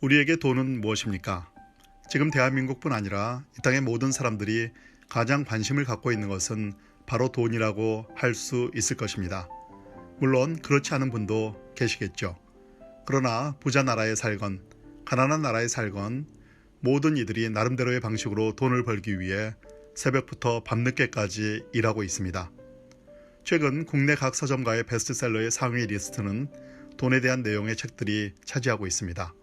우리에게 돈은 무엇입니까? 지금 대한민국뿐 아니라 이 땅의 모든 사람들이 가장 관심을 갖고 있는 것은 바로 돈이라고 할 수 있을 것입니다. 물론 그렇지 않은 분도 계시겠죠. 그러나 부자 나라에 살건 가난한 나라에 살건 모든 이들이 나름대로의 방식으로 돈을 벌기 위해 새벽부터 밤늦게까지 일하고 있습니다. 최근 국내 각 서점가의 베스트셀러의 상위 리스트는 돈에 대한 내용의 책들이 차지하고 있습니다.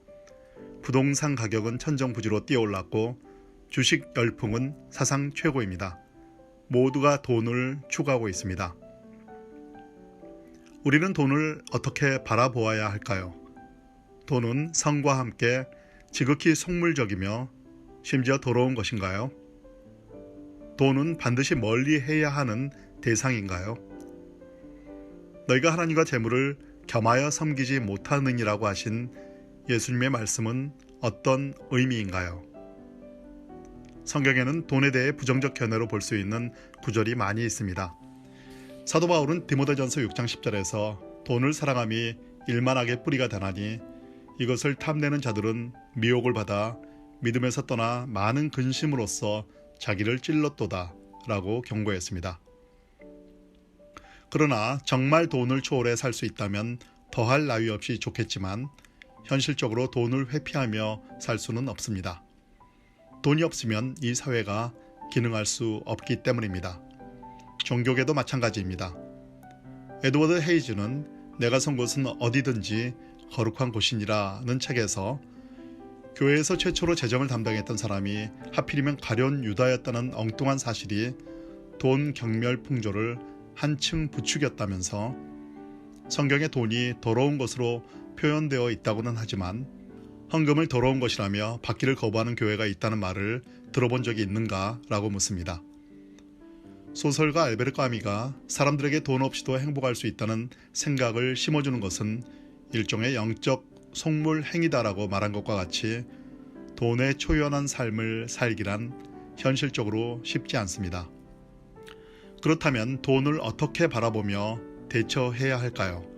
부동산 가격은 천정부지로 뛰어올랐고 주식 열풍은 사상 최고입니다. 모두가 돈을 추구하고 있습니다. 우리는 돈을 어떻게 바라보아야 할까요? 돈은 성과 함께 지극히 속물적이며 심지어 더러운 것인가요? 돈은 반드시 멀리 해야 하는 대상인가요? 너희가 하나님과 재물을 겸하여 섬기지 못하느니라고 하신 예수님의 말씀은 어떤 의미인가요? 성경에는 돈에 대해 부정적 견해로 볼 수 있는 구절이 많이 있습니다. 사도 바울은 디모데전서 6장 10절에서 돈을 사랑함이 일만하게 뿌리가 되나니 이것을 탐내는 자들은 미혹을 받아 믿음에서 떠나 많은 근심으로써 자기를 찔렀도다 라고 경고했습니다. 그러나 정말 돈을 초월해 살 수 있다면 더할 나위 없이 좋겠지만 현실적으로 돈을 회피하며 살 수는 없습니다. 돈이 없으면 이 사회가 기능할 수 없기 때문입니다. 종교계도 마찬가지입니다. 에드워드 헤이즈는 내가 선 곳은 어디든지 거룩한 곳이니라는 책에서 교회에서 최초로 재정을 담당했던 사람이 하필이면 가룟 유다였다는 엉뚱한 사실이 돈 경멸 풍조를 한층 부추겼다면서 성경에 돈이 더러운 것으로 표현되어 있다고는 하지만 헌금을 더러운 것이라며 받기를 거부하는 교회가 있다는 말을 들어본 적이 있는가? 라고 묻습니다. 소설가 알베르 까미가 사람들에게 돈 없이도 행복할 수 있다는 생각을 심어주는 것은 일종의 영적 속물 행위다라고 말한 것과 같이 돈에 초연한 삶을 살기란 현실적으로 쉽지 않습니다. 그렇다면 돈을 어떻게 바라보며 대처해야 할까요?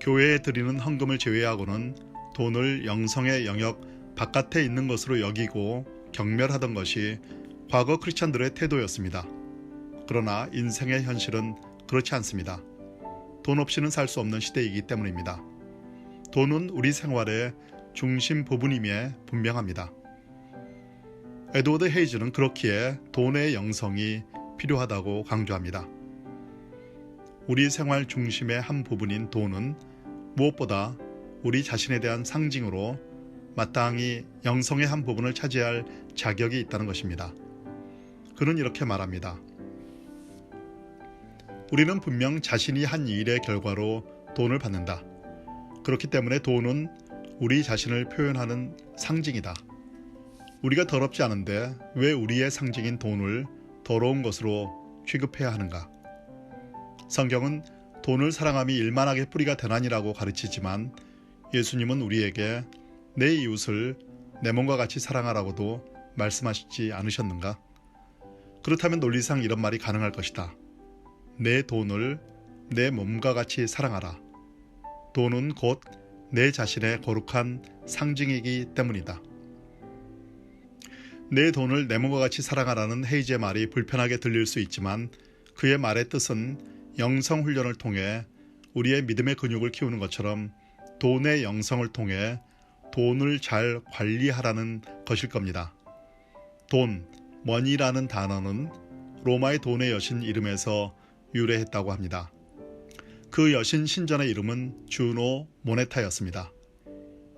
교회에 드리는 헌금을 제외하고는 돈을 영성의 영역 바깥에 있는 것으로 여기고 경멸하던 것이 과거 크리스찬들의 태도였습니다. 그러나 인생의 현실은 그렇지 않습니다. 돈 없이는 살 수 없는 시대이기 때문입니다. 돈은 우리 생활의 중심 부분임에 분명합니다. 에드워드 헤이즈는 그렇기에 돈의 영성이 필요하다고 강조합니다. 우리 생활 중심의 한 부분인 돈은 무엇보다 우리 자신에 대한 상징으로 마땅히 영성의 한 부분을 차지할 자격이 있다는 것입니다. 그는 이렇게 말합니다. 우리는 분명 자신이 한 일의 결과로 돈을 받는다. 그렇기 때문에 돈은 우리 자신을 표현하는 상징이다. 우리가 더럽지 않은데 왜 우리의 상징인 돈을 더러운 것으로 취급해야 하는가? 성경은 돈을 사랑함이 일만하게 뿌리가 되나니라고 가르치지만 예수님은 우리에게 내 이웃을 내 몸과 같이 사랑하라고도 말씀하시지 않으셨는가? 그렇다면 논리상 이런 말이 가능할 것이다. 내 돈을 내 몸과 같이 사랑하라. 돈은 곧 내 자신의 거룩한 상징이기 때문이다. 내 돈을 내 몸과 같이 사랑하라는 헤이즈의 말이 불편하게 들릴 수 있지만 그의 말의 뜻은 영성 훈련을 통해 우리의 믿음의 근육을 키우는 것처럼 돈의 영성을 통해 돈을 잘 관리하라는 것일 겁니다. 돈, 머니라는 단어는 로마의 돈의 여신 이름에서 유래했다고 합니다. 그 여신 신전의 이름은 주노 모네타였습니다.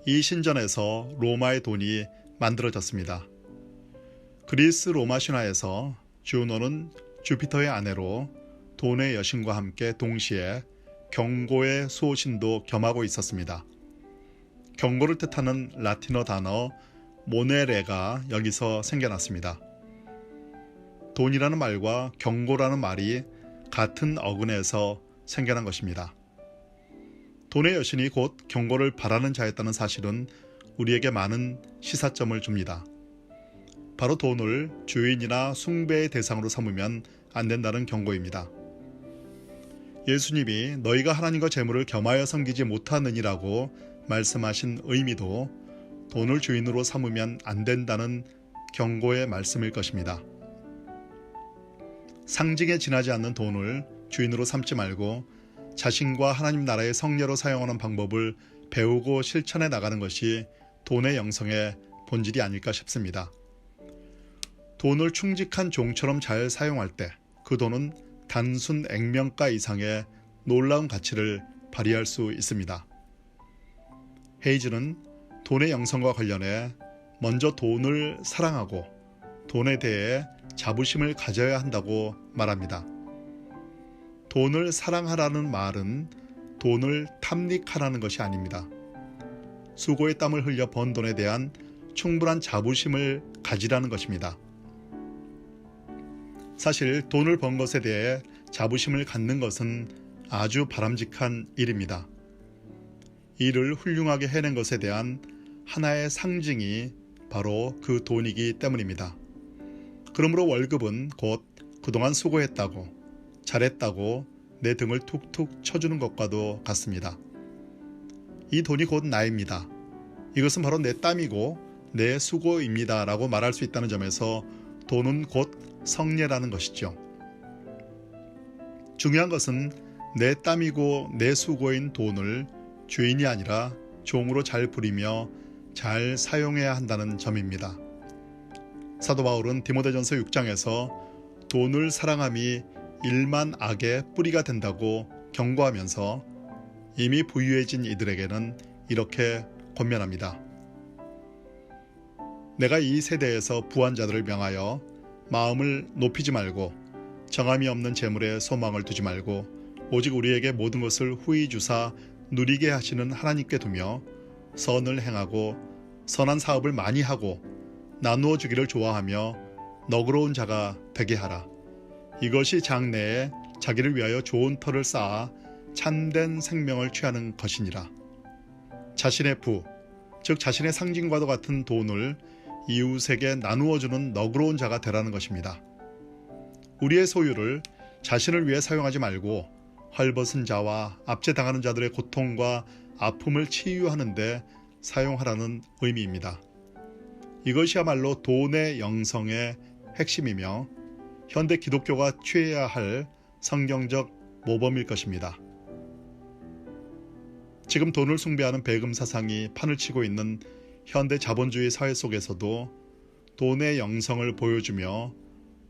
이 신전에서 로마의 돈이 만들어졌습니다. 그리스 로마 신화에서 주노는 주피터의 아내로 돈의 여신과 함께 동시에 경고의 수호신도 겸하고 있었습니다. 경고를 뜻하는 라틴어 단어 모네레가 여기서 생겨났습니다. 돈이라는 말과 경고라는 말이 같은 어근에서 생겨난 것입니다. 돈의 여신이 곧 경고를 바라는 자였다는 사실은 우리에게 많은 시사점을 줍니다. 바로 돈을 주인이나 숭배의 대상으로 삼으면 안 된다는 경고입니다. 예수님이 너희가 하나님과 재물을 겸하여 섬기지 못하느니라고 말씀하신 의미도 돈을 주인으로 삼으면 안 된다는 경고의 말씀일 것입니다. 상징에 지나지 않는 돈을 주인으로 삼지 말고 자신과 하나님 나라의 성례로 사용하는 방법을 배우고 실천해 나가는 것이 돈의 영성의 본질이 아닐까 싶습니다. 돈을 충직한 종처럼 잘 사용할 때 그 돈은 단순 액면가 이상의 놀라운 가치를 발휘할 수 있습니다. 헤이즈는 돈의 영성과 관련해 먼저 돈을 사랑하고 돈에 대해 자부심을 가져야 한다고 말합니다. 돈을 사랑하라는 말은 돈을 탐닉하라는 것이 아닙니다. 수고의 땀을 흘려 번 돈에 대한 충분한 자부심을 가지라는 것입니다. 사실 돈을 번 것에 대해 자부심을 갖는 것은 아주 바람직한 일입니다. 일을 훌륭하게 해낸 것에 대한 하나의 상징이 바로 그 돈이기 때문입니다. 그러므로 월급은 곧 그동안 수고했다고, 잘했다고 내 등을 툭툭 쳐주는 것과도 같습니다. 이 돈이 곧 나입니다. 이것은 바로 내 땀이고 내 수고입니다 라고 말할 수 있다는 점에서 돈은 곧 성례라는 것이죠. 중요한 것은 내 땀이고 내 수고인 돈을 주인이 아니라 종으로 잘 부리며 잘 사용해야 한다는 점입니다. 사도 바울은 디모데전서 6장에서 돈을 사랑함이 일만 악의 뿌리가 된다고 경고하면서 이미 부유해진 이들에게는 이렇게 권면합니다. 내가 이 세대에서 부한 자들을 명하여 마음을 높이지 말고 정함이 없는 재물에 소망을 두지 말고 오직 우리에게 모든 것을 후히 주사 누리게 하시는 하나님께 두며 선을 행하고 선한 사업을 많이 하고 나누어 주기를 좋아하며 너그러운 자가 되게 하라. 이것이 장래에 자기를 위하여 좋은 터를 쌓아 참된 생명을 취하는 것이니라. 자신의 부, 즉 자신의 상징과도 같은 돈을 이웃에게 나누어주는 너그러운 자가 되라는 것입니다. 우리의 소유를 자신을 위해 사용하지 말고 헐벗은 자와 압제당하는 자들의 고통과 아픔을 치유하는 데 사용하라는 의미입니다. 이것이야말로 돈의 영성의 핵심이며 현대 기독교가 취해야 할 성경적 모범일 것입니다. 지금 돈을 숭배하는 배금 사상이 판을 치고 있는 현대 자본주의 사회 속에서도 돈의 영성을 보여주며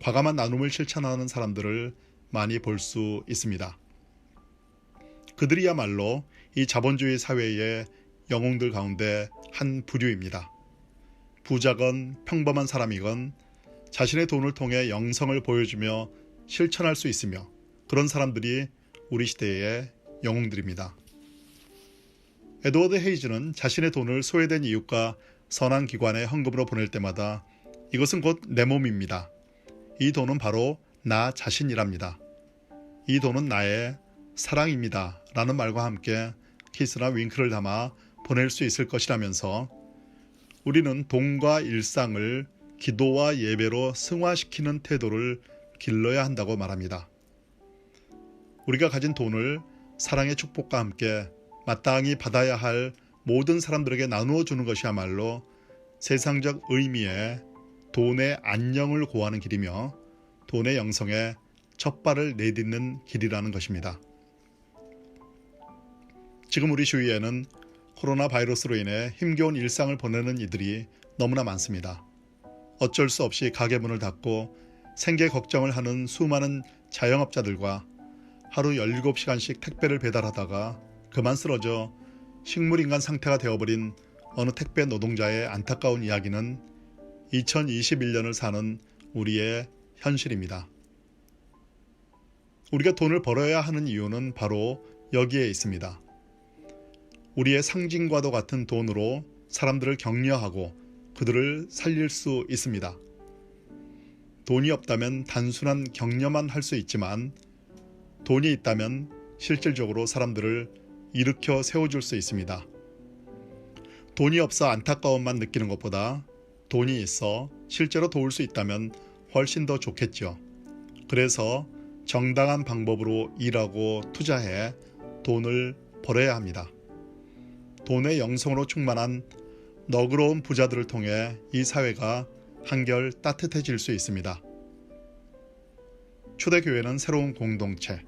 과감한 나눔을 실천하는 사람들을 많이 볼 수 있습니다. 그들이야말로 이 자본주의 사회의 영웅들 가운데 한 부류입니다. 부자건 평범한 사람이건 자신의 돈을 통해 영성을 보여주며 실천할 수 있으며 그런 사람들이 우리 시대의 영웅들입니다. 에드워드 헤이즈는 자신의 돈을 소외된 이웃과 선한 기관에 헌금으로 보낼 때마다 이것은 곧 내 몸입니다. 이 돈은 바로 나 자신이랍니다. 이 돈은 나의 사랑입니다. 라는 말과 함께 키스나 윙크를 담아 보낼 수 있을 것이라면서 우리는 돈과 일상을 기도와 예배로 승화시키는 태도를 길러야 한다고 말합니다. 우리가 가진 돈을 사랑의 축복과 함께 마땅히 받아야 할 모든 사람들에게 나누어 주는 것이야말로 세상적 의미의 돈의 안녕을 고하는 길이며 돈의 영성에 첫 발을 내딛는 길이라는 것입니다. 지금 우리 주위에는 코로나 바이러스로 인해 힘겨운 일상을 보내는 이들이 너무나 많습니다. 어쩔 수 없이 가게 문을 닫고 생계 걱정을 하는 수많은 자영업자들과 하루 17시간씩 택배를 배달하다가 그만 쓰러져 식물인간 상태가 되어버린 어느 택배 노동자의 안타까운 이야기는 2021년을 사는 우리의 현실입니다. 우리가 돈을 벌어야 하는 이유는 바로 여기에 있습니다. 우리의 상징과도 같은 돈으로 사람들을 격려하고 그들을 살릴 수 있습니다. 돈이 없다면 단순한 격려만 할 수 있지만 돈이 있다면 실질적으로 사람들을 일으켜 세워줄 수 있습니다. 돈이 없어 안타까움만 느끼는 것보다 돈이 있어 실제로 도울 수 있다면 훨씬 더 좋겠죠. 그래서 정당한 방법으로 일하고 투자해 돈을 벌어야 합니다. 돈의 영성으로 충만한 너그러운 부자들을 통해 이 사회가 한결 따뜻해질 수 있습니다. 초대교회는 새로운 공동체,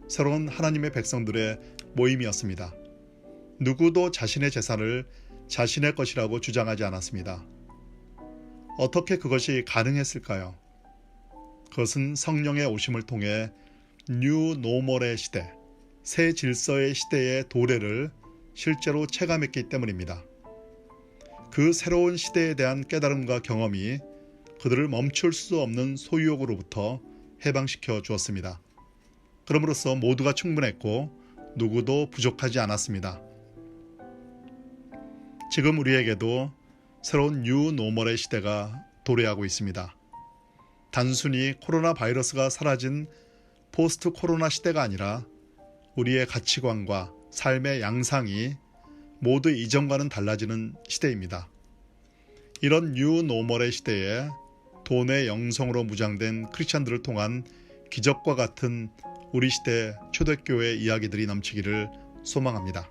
새로운 하나님의 백성들의 모임이었습니다. 누구도 자신의 재산을 자신의 것이라고 주장하지 않았습니다. 어떻게 그것이 가능했을까요? 그것은 성령의 오심을 통해 뉴 노멀의 시대, 새 질서의 시대의 도래를 실제로 체감했기 때문입니다. 그 새로운 시대에 대한 깨달음과 경험이 그들을 멈출 수 없는 소유욕으로부터 해방시켜 주었습니다. 그럼으로써 모두가 충분했고 누구도 부족하지 않았습니다. 지금 우리에게도 새로운 뉴 노멀의 시대가 도래하고 있습니다. 단순히 코로나 바이러스가 사라진 포스트 코로나 시대가 아니라 우리의 가치관과 삶의 양상이 모두 이전과는 달라지는 시대입니다. 이런 뉴 노멀의 시대에 돈의 영성으로 무장된 크리스찬들을 통한 기적과 같은 우리 시대 초대교회 이야기들이 넘치기를 소망합니다.